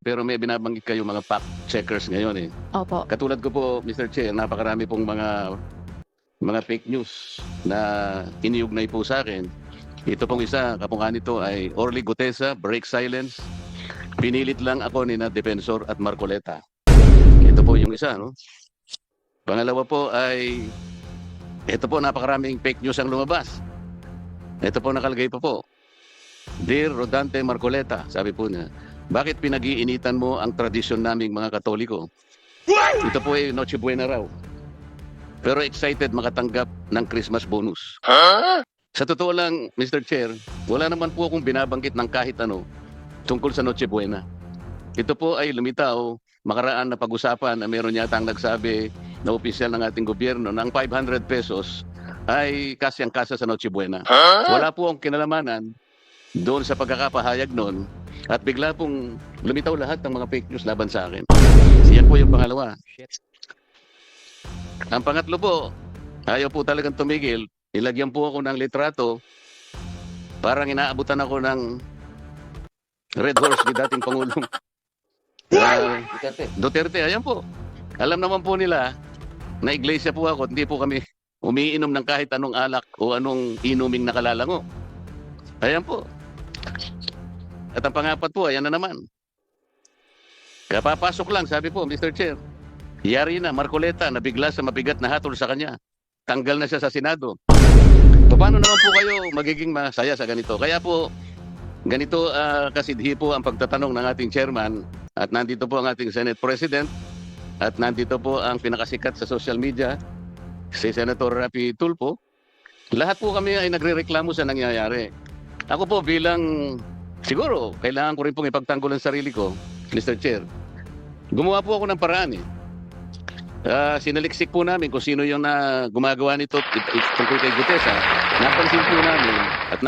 pero may binabanggit kayo mga fact checkers ngayon eh. Opo. Katulad ko po, Mr. Chair, napakarami pong mga fake news na iniugnay po sa akin. Ito pong isa, kapungka nito ay Orly Gutesa, break silence. Pinilit lang ako ni na Defensor at Marcoleta. Ito po yung isa, no? Pangalawa po ay, ito po napakaraming fake news ang lumabas. Ito po nakalagay pa po. Dear Rodante Marcoleta, sabi po niya, bakit pinag-iinitan mo ang tradisyon naming mga Katoliko? Ito po ay Noche Buena raw. Pero excited makatanggap ng Christmas bonus. Sa totoo lang, Mr. Chair, wala naman po akong binabanggit ng kahit ano tungkol sa Noche Buena. Ito po ay lumitaw, makaraan na pag-usapan na meron yata ang nagsabi na opisyal ng ating gobyerno ng 500 pesos ay kasyang-kasa sa Noche Buena. Wala po ang kinalamanan doon sa pagkakapahayag noon at bigla pong lumitaw lahat ng mga fake news laban sa akin. Yan po yung pangalawa. Ang pangatlo po, ayaw po talagang tumigil. Ilagyan po ako ng litrato. Parang inaabutan ako ng Red Horse ni dating Pangulong Duterte. Ayan po. Alam naman po nila na iglesia po ako. Hindi po kami umiinom ng kahit anong alak o anong inuming nakalalango. Ayan po. At ang pangapat po, ayan na naman. Kapapasok lang, sabi po, Mr. Chair. Yari na, Marcoleta, nabigla sa mabigat na hatol sa kanya. Tanggal na siya sa Senado. Paano naman po kayo magiging masaya sa ganito? Kaya po, ganito kasidhi po ang pagtatanong ng ating chairman at nandito po ang ating Senate President at nandito po ang pinakasikat sa social media, si Senator Rapi Tulfo. Lahat po kami ay nagrereklamo sa nangyayari. Ako po bilang, siguro, kailangan ko rin pong ipagtanggol ang sarili ko, Mr. Chair. Gumawa po ako ng paraan eh. Sinaliksik po namin kung sino yung gumagawa nito tungkol kay Gutesa. Napansin po namin at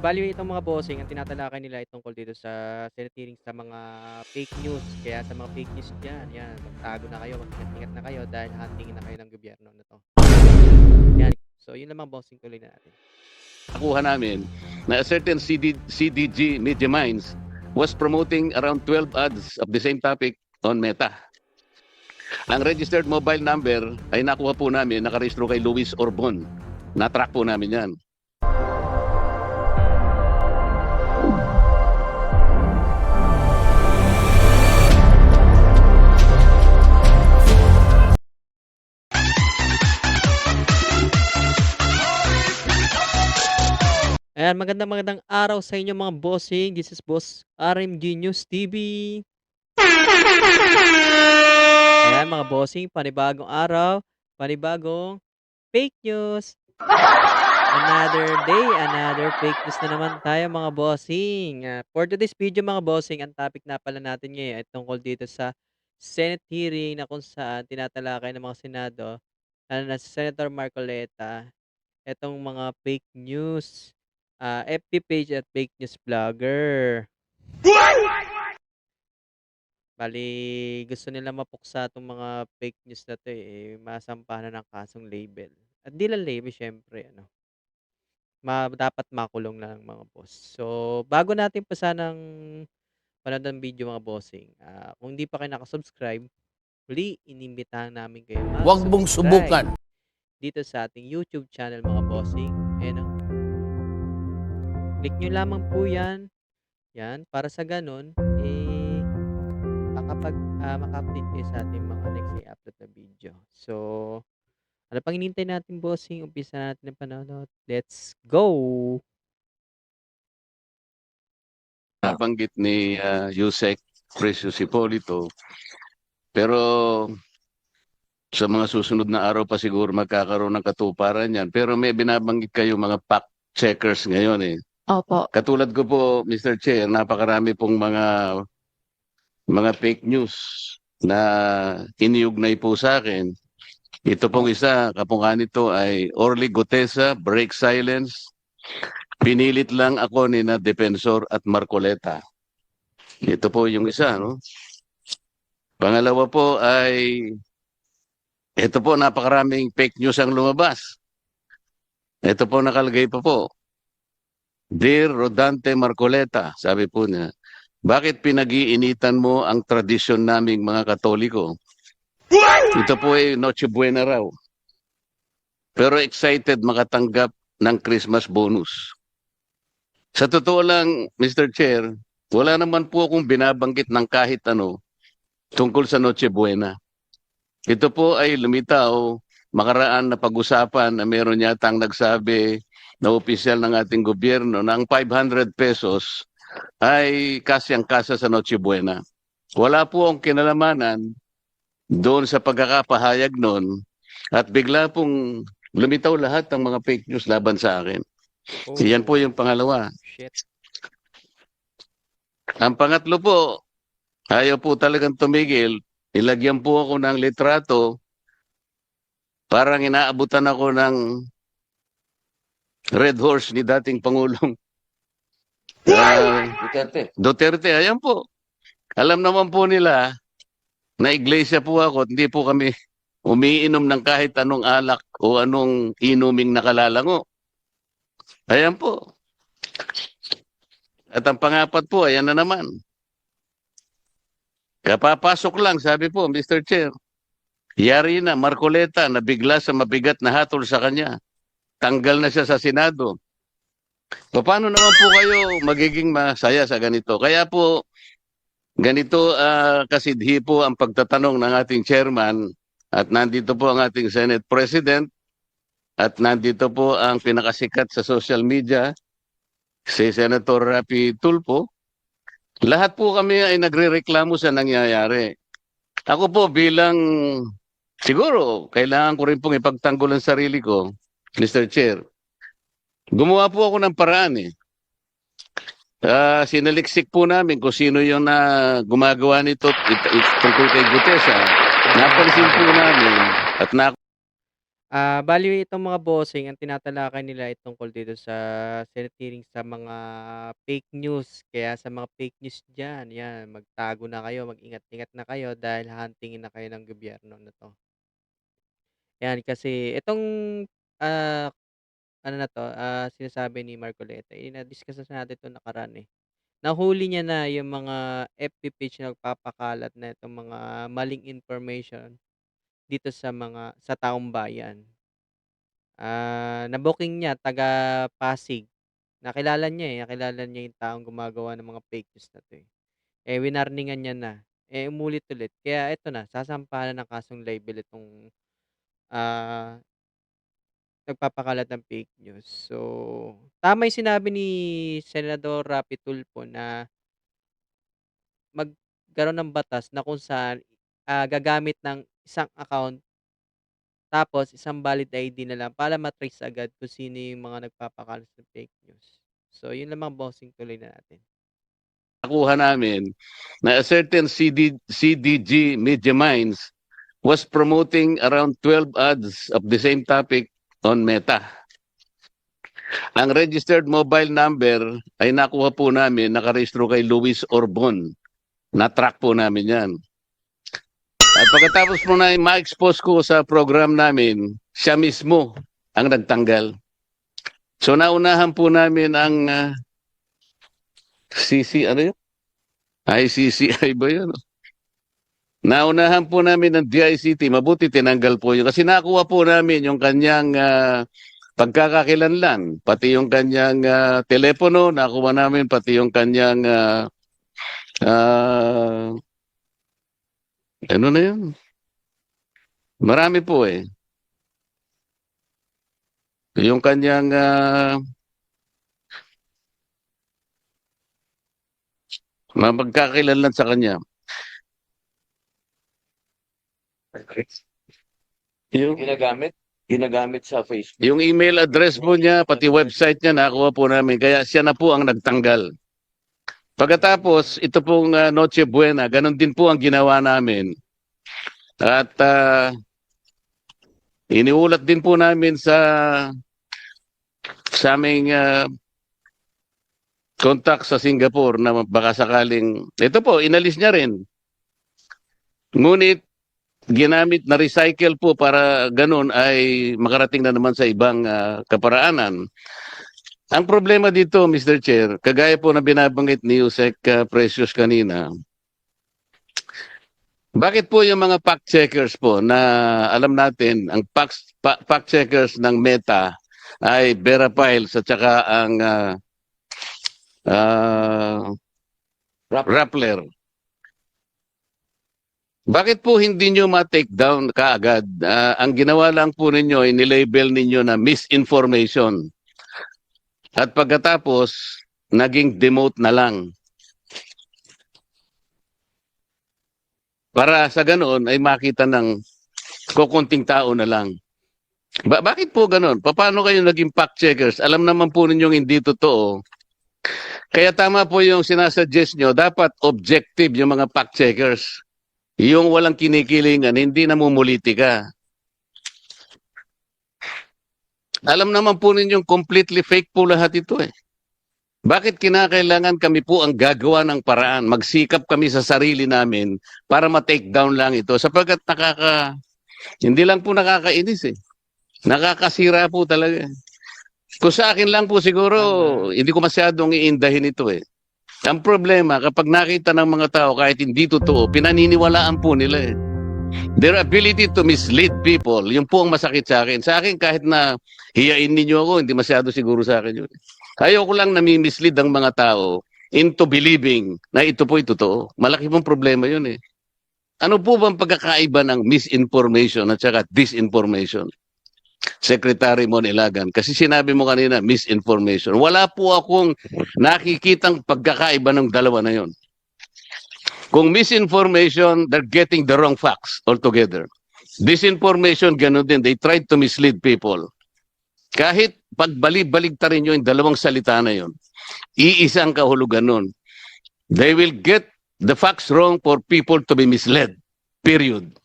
Bali itong mga bossing, ang tinatalakay nila ay tungkol dito sa Senate hearing sa mga fake news. Kaya sa mga fake news dyan, yan, magtago na kayo, mag-ingat na kayo dahil huntingin na kayo ng gobyerno na to. Yan. So, yun lamang bossing, tuloy na natin. nakuha namin na a certain CDG Media Minds was promoting around 12 ads of the same topic on Meta. Ang registered mobile number ay nakuha po namin, nakarehistro kay Luis Orbon. Na-track po namin yan. Ayan, magandang araw sa inyo mga bossing. This is Boss RMG News TV. Ayan mga bossing, panibagong araw, panibagong fake news. Another day, another fake news na naman tayo mga bossing. For today's video mga bossing, ang topic na pala natin ngayon ay tungkol dito sa Senate hearing na kung saan tinatalakay ng mga Senado, na si Senator Marcoleta, itong mga fake news. FB page at fake news vlogger. Bali, gusto nila mapuksa itong mga fake news na to masampahan na ng kasong label. At di lang label, syempre, dapat makulong na ng mga boss. So, bago natin pa sanang panood ng video mga bossing, kung di pa kayo nakasubscribe, huli, inimbitahan namin kayo Huwag mong subukan. dito sa ating YouTube channel mga bossing. Click nyo lamang po yan. Yan, para sa ganun, maka-update kayo sa ating mga next i-upload na video. So, ano pang hinintay natin, bossing? Umpisa natin ang panonood. Let's go! Nabanggit ni Yusek Precious Hipolito. Pero sa mga susunod na araw pa siguro magkakaroon ng katuparan yan. Pero may binabanggit kayo mga fact checkers ngayon eh. Opo. Katulad ko po, Mr. Chair, napakarami pong mga fake news na iniugnay po sa akin. Ito pong isa, kapungka nito ay Orly Gutesa, break silence. Pinilit lang ako ni na Defensor at Marcoleta. Ito po yung isa, no? Pangalawa po ay, ito po napakaraming fake news ang lumabas. Ito po nakalagay pa po. Dear Rodante Marcoleta, sabi po niya, bakit pinag-iinitan mo ang tradisyon naming mga Katoliko? Ito po ay Noche Buena raw. Pero excited makatanggap ng Christmas bonus. Sa totoo lang, Mr. Chair, wala naman po akong binabanggit ng kahit ano tungkol sa Noche Buena. Ito po ay lumitaw, makaraan na pag-usapan na meron yatang nagsabi na opisyal ng ating gobyerno na ang 500 pesos ay kasyang-kasa sa Noche Buena. Wala po ang kinalamanan doon sa pagkakapahayag noon at bigla pong lumitaw lahat ng mga fake news laban sa akin. Yan po yung pangalawa. Shit. Ang pangatlo po, ayaw po talagang tumigil. Ilagyan po ako ng litrato. Parang inaabutan ako ng Red Horse ni dating Pangulong Duterte. Ayan po. Alam naman po nila na iglesia po ako. Hindi po kami umiinom ng kahit anong alak o anong inuming nakalalango. Ayan po. At ang pangapat po, ayan na naman. Kapapasok lang, sabi po, Mr. Chair. Yari na, Marcoleta, na bigla sa mabigat na hatol sa kanya. Tanggal na siya sa Senado. Paano naman po kayo magiging masaya sa ganito? Kaya po, ganito kasidhi po ang pagtatanong ng ating chairman at nandito po ang ating Senate President at nandito po ang pinakasikat sa social media, si Senator Rapi Tulfo. Lahat po kami ay nagrereklamo sa nangyayari. Ako po bilang, siguro, kailangan ko rin pong ipagtanggol ang sarili ko, Mr. Chair. Gumawa po ako ng paraan eh. Sinaliksik po namin kung sino yung gumagawa nito tungkol kay Gutesa. Napansin po namin at Bali itong mga bossing ang tinatalakay nila ay tungkol dito sa Senate hearing sa mga fake news. Kaya sa mga fake news diyan, 'yan, magtago na kayo, mag-ingat-ingat na kayo dahil hahantingin na kayo ng gobyerno na 'to. 'Yan, kasi itong, ah, ano na 'to, sinasabi ni Marcoleta, eh, na-discuss na natin 'to nakaraan, eh. Nahuli niya na yung mga FB page na nagpapakalat na itong mga maling information dito sa taong bayan. Na-booking niya taga Pasig. Nakilala niya yung taong gumagawa ng mga fake news na 'to, eh. Winarningan niya na, umulit ulit kaya eto na sasampahan na ng kasong libel itong, ah, nagpapakalat ng fake news. So, tama yung sinabi ni Senador Rapi Tulfo na magkaroon ng batas na kung saan, gagamit ng isang account tapos isang valid ID na lang para ma-trace agad kung sino yung mga nagpapakalat ng fake news. So, yun lamang bossing, tuloy na natin. nakuha namin na a certain CDG Media Minds was promoting around 12 ads of the same topic on Meta. Ang registered mobile number ay nakuha po namin, nakarehistro kay Luis Orbon. Na-track po namin yan. At pagkatapos po na ma-expose ko sa program namin, siya mismo ang nagtanggal. So naunahan po namin ang ano yun? ICCI ba yun? Naunahan po namin ng DICT, mabuti tinanggal po yun. Kasi nakuha po namin yung kanyang pagkakakilanlan, pati yung kanyang telepono, nakuha namin pati yung kanyang ano na yun? Marami po eh. Yung kanyang magkakakilanlan sa kanya. Yung Ginagamit sa Facebook. Yung email address po niya, pati website niya, nakuha po namin. Kaya siya na po ang nagtanggal. Pagkatapos, ito pong Noche Buena, ganun din po ang ginawa namin. At iniulat din po namin sa aming contact sa Singapore na baka sakaling, ito po, inalis niya rin. Ngunit, ginamit na recycle po para ganun ay makarating na naman sa ibang kaparaanan. Ang problema dito, Mr. Chair, kagaya po na binabanggit ni Yusek Precious kanina, bakit po yung mga fact checkers po na alam natin, ang fact checkers ng Meta ay Vera Files at saka ang ah, Rappler. Bakit po hindi nyo ma-take down kaagad? Ang ginawa lang po ninyo ay nilabel ninyo na misinformation. At pagkatapos, naging demote na lang. Para sa ganoon ay makita ng kukunting tao na lang. Bakit po ganoon? Paano kayo naging fact checkers? Alam naman po ninyong hindi totoo. Kaya tama po yung sinasuggest nyo, dapat objective yung mga fact checkers. Yung walang kinikilingan, hindi namumulitika. Alam naman po ninyong completely fake po lahat ito eh. Bakit kinakailangan kami po ang gagawa ng paraan? Magsikap kami sa sarili namin para ma-take down lang ito sapagkat hindi lang po nakakainis eh. Nakakasira po talaga. Kung sa akin lang po siguro, hindi ko masyadong iindahin ito eh. Ang problema, kapag nakita ng mga tao kahit hindi totoo, pinaniniwalaan po nila eh. Their ability to mislead people, yun po ang masakit sa akin. Sa akin, kahit na hiyain ninyo ako, hindi masyado siguro sa akin yun. Ayoko lang nami-mislead ang mga tao into believing na ito po'y totoo. Malaki pong problema yun eh. Ano po bang pagkakaiba ng misinformation at saka disinformation? Secretary Mon Ilagan, kasi sinabi mo kanina misinformation. Wala po akong nakikitang pagkakaiba ng dalawa na yon. Kung misinformation, they're getting the wrong facts altogether. Disinformation, ganun din. They tried to mislead people. Kahit pagbalik-baligtarin nyo yung dalawang salita na yon, iisang kahulugan nun. They will get the facts wrong for people to be misled. Period.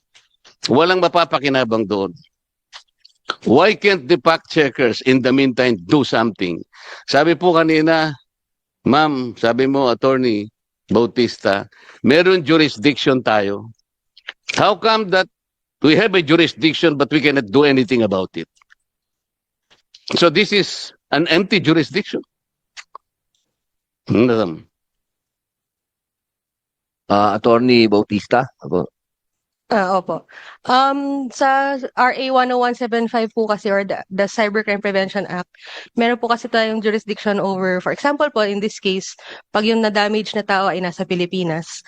Walang mapapakinabang doon. Why can't the fact checkers in the meantime do something? Sabi po kanina, ma'am, sabi mo, Attorney Bautista, meron jurisdiction tayo. How come that we have a jurisdiction but we cannot do anything about it? So this is an empty jurisdiction. Attorney Bautista. Ako. Opo. Sa RA 10175 po kasi or the Cybercrime Prevention Act, meron po kasi tayong jurisdiction over, for example po, in this case, pag yung na-damage na tao ay nasa Pilipinas.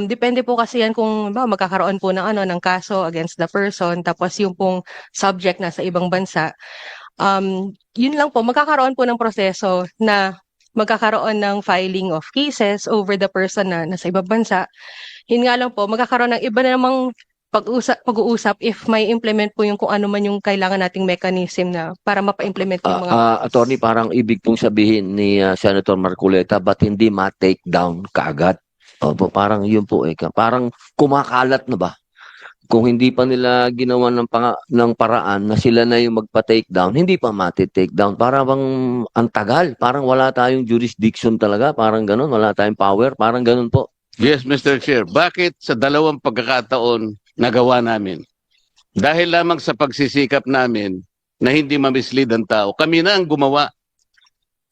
Depende po kasi yan kung magkakaroon po ng kaso against the person, tapos yung pong subject nasa ibang bansa. Yun lang po, magkakaroon po ng proseso na magkakaroon ng filing of cases over the person na nasa ibang bansa. Yun nga lang po, magkakaroon ng iba na namang pag-uusap if may implement po yung kung ano man yung kailangan nating mechanism na para mapa-implement yung mga... Attorney, parang ibig pong sabihin ni Senator Marcoleta, ba't hindi ma-take down kaagad? Opo, parang yun po eh. Parang kumakalat na ba? Kung hindi pa nila ginawa ng paraan na sila na yung magpa-take down, hindi pa mati-take down. Parang ang tagal. Parang wala tayong jurisdiction talaga. Parang ganun. Wala tayong power. Parang ganun po. Yes, Mr. Chair. Bakit sa dalawang pagkakataon nagawa namin? Dahil lamang sa pagsisikap namin na hindi mamislead ang tao. Kami na ang gumawa.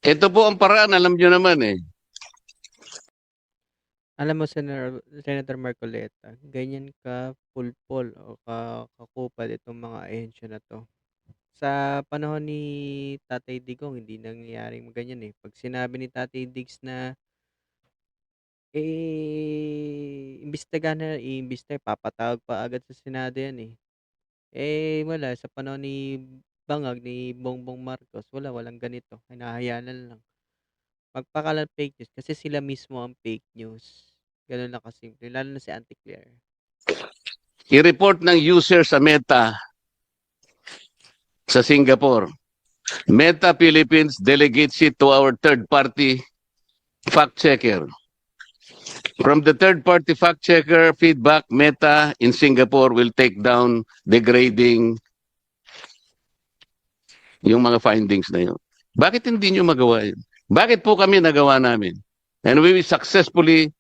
Ito po ang paraan, alam nyo naman eh. Alam mo, Senator Marcoleta, ganyan ka pulpol o kakupad itong mga ahensya na to. Sa panahon ni Tatay Digong, hindi nangyayaring ganyan eh. Pag sinabi ni Tatay Diggs na iimbestigahan, papatawag pa agad sa Senado yan eh. Wala, sa panahon ni Bangag, ni Bongbong Marcos, walang ganito. Hinahayaan lang. Magpakalat fake news kasi sila mismo ang fake news. Ganun lang kasimple. Lalo na si Auntie Claire. I-report ng user sa Meta sa Singapore. Meta Philippines delegates it to our third-party fact checker. From the third-party fact checker feedback, Meta in Singapore will take down degrading yung mga findings na yun. Bakit hindi nyo magawa yun? Bakit po kami nagawa namin? And we successfully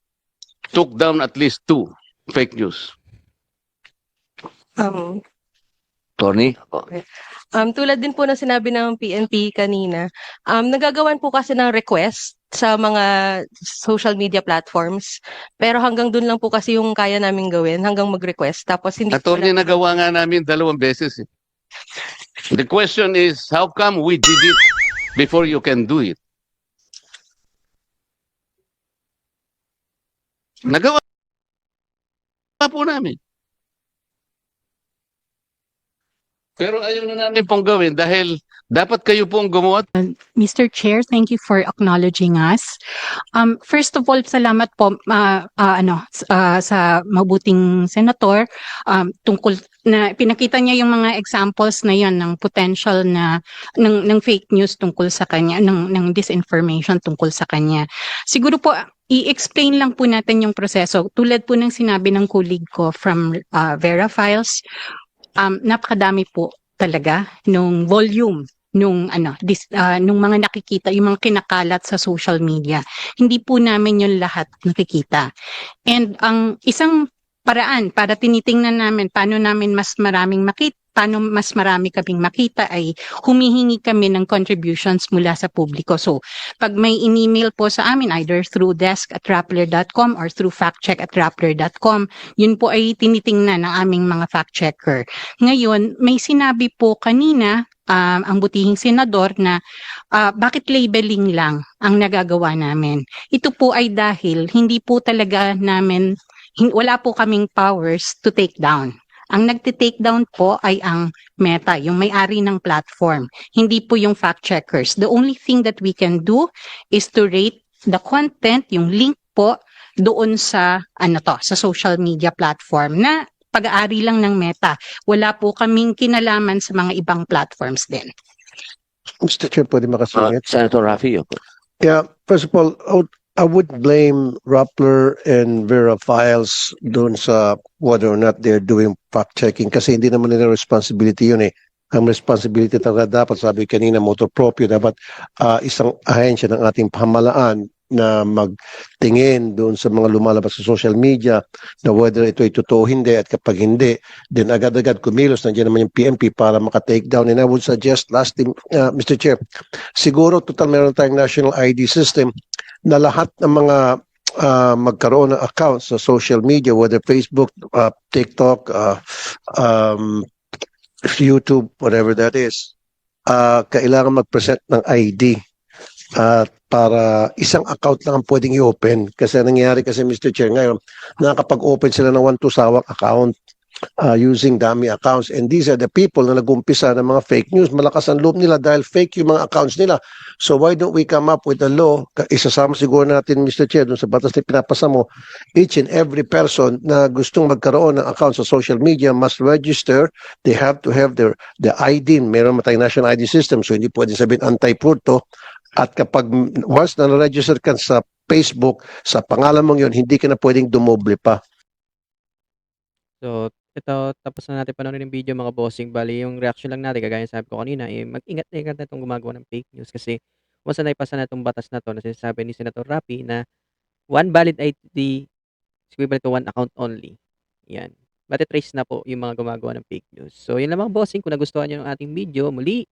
took down at least 2 fake news. Tony? Opo. Tulad din po na sinabi ng PNP kanina, nagagawan po kasi ng request sa mga social media platforms. Pero hanggang dun lang po kasi yung kaya namin gawin, hanggang mag-request. Tapos hindi po Attorney, nagawa nga namin 2 beses. Eh. The question is, how come we did it before you can do it? Nagawa po namin. Pero ayaw na namin pong gawin dahil dapat kayo pong gumawa. Mr. Chair, thank you for acknowledging us. First of all, salamat po sa mabuting senator tungkol na pinakita niya yung mga examples na yon ng potential na ng fake news tungkol sa kanya, ng disinformation tungkol sa kanya. Siguro po i-explain lang po natin yung proseso. Tulad po ng sinabi ng colleague ko from Vera Files, napakadami po talaga nung volume nung nung mga nakikita, yung mga kinakalat sa social media. Hindi po namin yun lahat nakikita. And ang isang paraan para tinitingnan namin paano mas marami kaming makita ay humihingi kami ng contributions mula sa publiko. So, pag may in-email po sa amin either through desk@rappler.com or through factcheck@rappler.com, yun po ay tinitingnan ng aming mga fact checker. Ngayon, may sinabi po kanina ang butihing senador na bakit labeling lang ang nagagawa namin. Ito po ay dahil hindi po talaga namin wala po kaming powers to take down. Ang nagte-take down po ay ang Meta, yung may-ari ng platform. Hindi po yung fact checkers. The only thing that we can do is to rate the content, yung link po doon sa sa social media platform na pag-aari lang ng Meta. Wala po kaming kinalaman sa mga ibang platforms din. Mr. Chair, pwede makasungit? Senator Raffy? Opo. Yeah, first of all, I would blame Rappler and Vera Files doon sa whether or not they're doing fact-checking kasi hindi naman nila responsibility yun eh. Ang responsibility talaga dapat, sabi kanina, motor proprio, dapat isang ahensya ng ating pamahalaan na magtingin doon sa mga lumalabas sa social media na whether ito ay totoo o hindi, at kapag hindi, then agad-agad kumilos, nandiyan naman yung PNP para maka-take down. And I would suggest, last thing, Mr. Chair, siguro total meron tayong national ID system na lahat ng mga magkaroon ng accounts sa social media, whether Facebook, TikTok, YouTube, whatever that is, kailangan mag-present ng ID para isang account lang ang pwedeng i-open. Kasi nangyayari kasi, Mr. Chair, ngayon, nakakapag-open sila ng 1-2 sawak account using dummy accounts. And these are the people na nag-umpisa ng mga fake news. Malakas ang loob nila dahil fake yung mga accounts nila. So why don't we come up with a law? Isasama siguro natin, Mr. Chair, dun sa batas na pinapasa mo, each and every person na gustong magkaroon ng account sa social media must register. They have to have the ID. Meron tayong national ID system, so hindi pwedeng sabihin anti-purto. At kapag once na-register ka sa Facebook, sa pangalan mong yun, hindi ka na pwedeng dumoble pa. So, ito, tapos na natin panoorin yung video mga bossing. Bali, yung reaction lang natin, kagaya sabi ko kanina, mag-ingat-ingat na itong gumagawa ng fake news kasi once na naipasa na itong batas na to, na sinasabi ni Senator Raffy na one valid ID is equivalent to one account only. Yan. Matitrace na po yung mga gumagawa ng fake news. So, yun lang mga bossing. Kung nagustuhan nyo ng ating video, muli,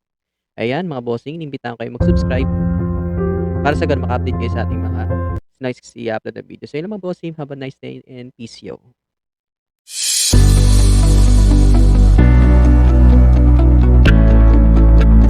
ayan mga bossing, inimbitahan kayo mag-subscribe para sa ganun maka-update kayo sa ating mga nice i-upload na video. So, yun lang mga bossing. Have a nice day and peace yo.